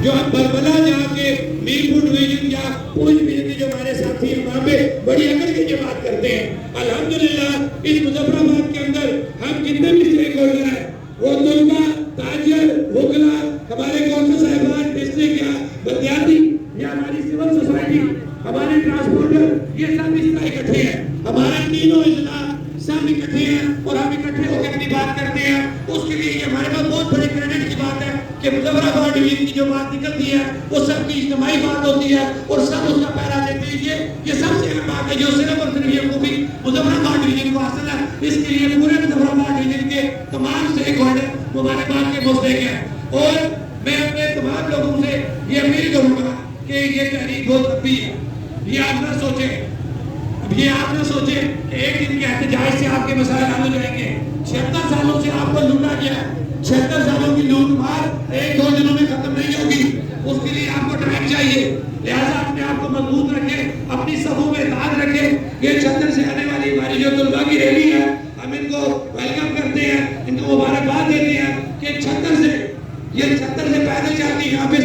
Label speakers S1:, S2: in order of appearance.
S1: جو ہم بربلا جا کے میرپور ڈویژن یا پونچھ ڈویژن کے جو ہمارے ساتھی ہیں وہاں پہ بڑی اکڑ کے جماعت کرتے ہیں. الحمدللہ اس مظفر آباد کے اندر ہم جتنے بھی اسٹیک ہولڈر ہیں وہ طلبہ، تاجر، وکلا، ہمارے کونسل صاحبان، ڈسٹرکٹ یا بلدیاتی یا ہماری سول سوسائٹی، ہمارے ٹرانسپورٹر، یہ سب اس طرح اکٹھے ہیں. ہمارے تینوں اضلاع سب اکٹھے ہیں اور ہم اکٹھے ہو کے اپنی بات کرتے ہیں. اس کے لیے یہ ہمارے پاس بہت بڑے کریڈٹ کی بات ہے کہ مظفر آباد ڈویژن کی جو بات نکلتی ہے وہ سب کی اجتماعی بات ہوتی ہے اور سب اس کا پہلا دیتے ہیں. یہ سب سے اہم بات ہے جو صرف اور صرف یہ خوبی مظفر آباد ڈویژن کو حاصل ہے. اس کے لیے پورے مظفر آباد ڈویژن کے تمام اسٹیک ہولڈر مبارکباد کے مستحق ہیں. اور میں اپنے تمام لوگوں سے یہ اپیل کروں گا کہ یہ تحریک بہت لمبی ہے. یہ آپ نہ سوچیں، یہ آپ نہ سوچیں کہ ایک دن کے احتجاج سے آپ کے مسائل حل ہو جائیں گے. 76 سالوں سے آپ کو لوٹا گیا ہے. 76 سالوں کی لوٹ مار ایک دو دنوں میں ختم نہیں ہوگی. اس کے لیے آپ کو ٹائم چاہیے. لہٰذا اپنے آپ کو مضبوط رکھیں، اپنی صفوں میں اتحاد رکھیں. یہ چھتر سے آنے والی ہماری جو طلباء کی ریلی ہے ہم ان کو ویلکم کرتے ہیں، ان کو مبارکباد دیتے ہیں کہ چھتر سے پیدل چلتی یہاں پہ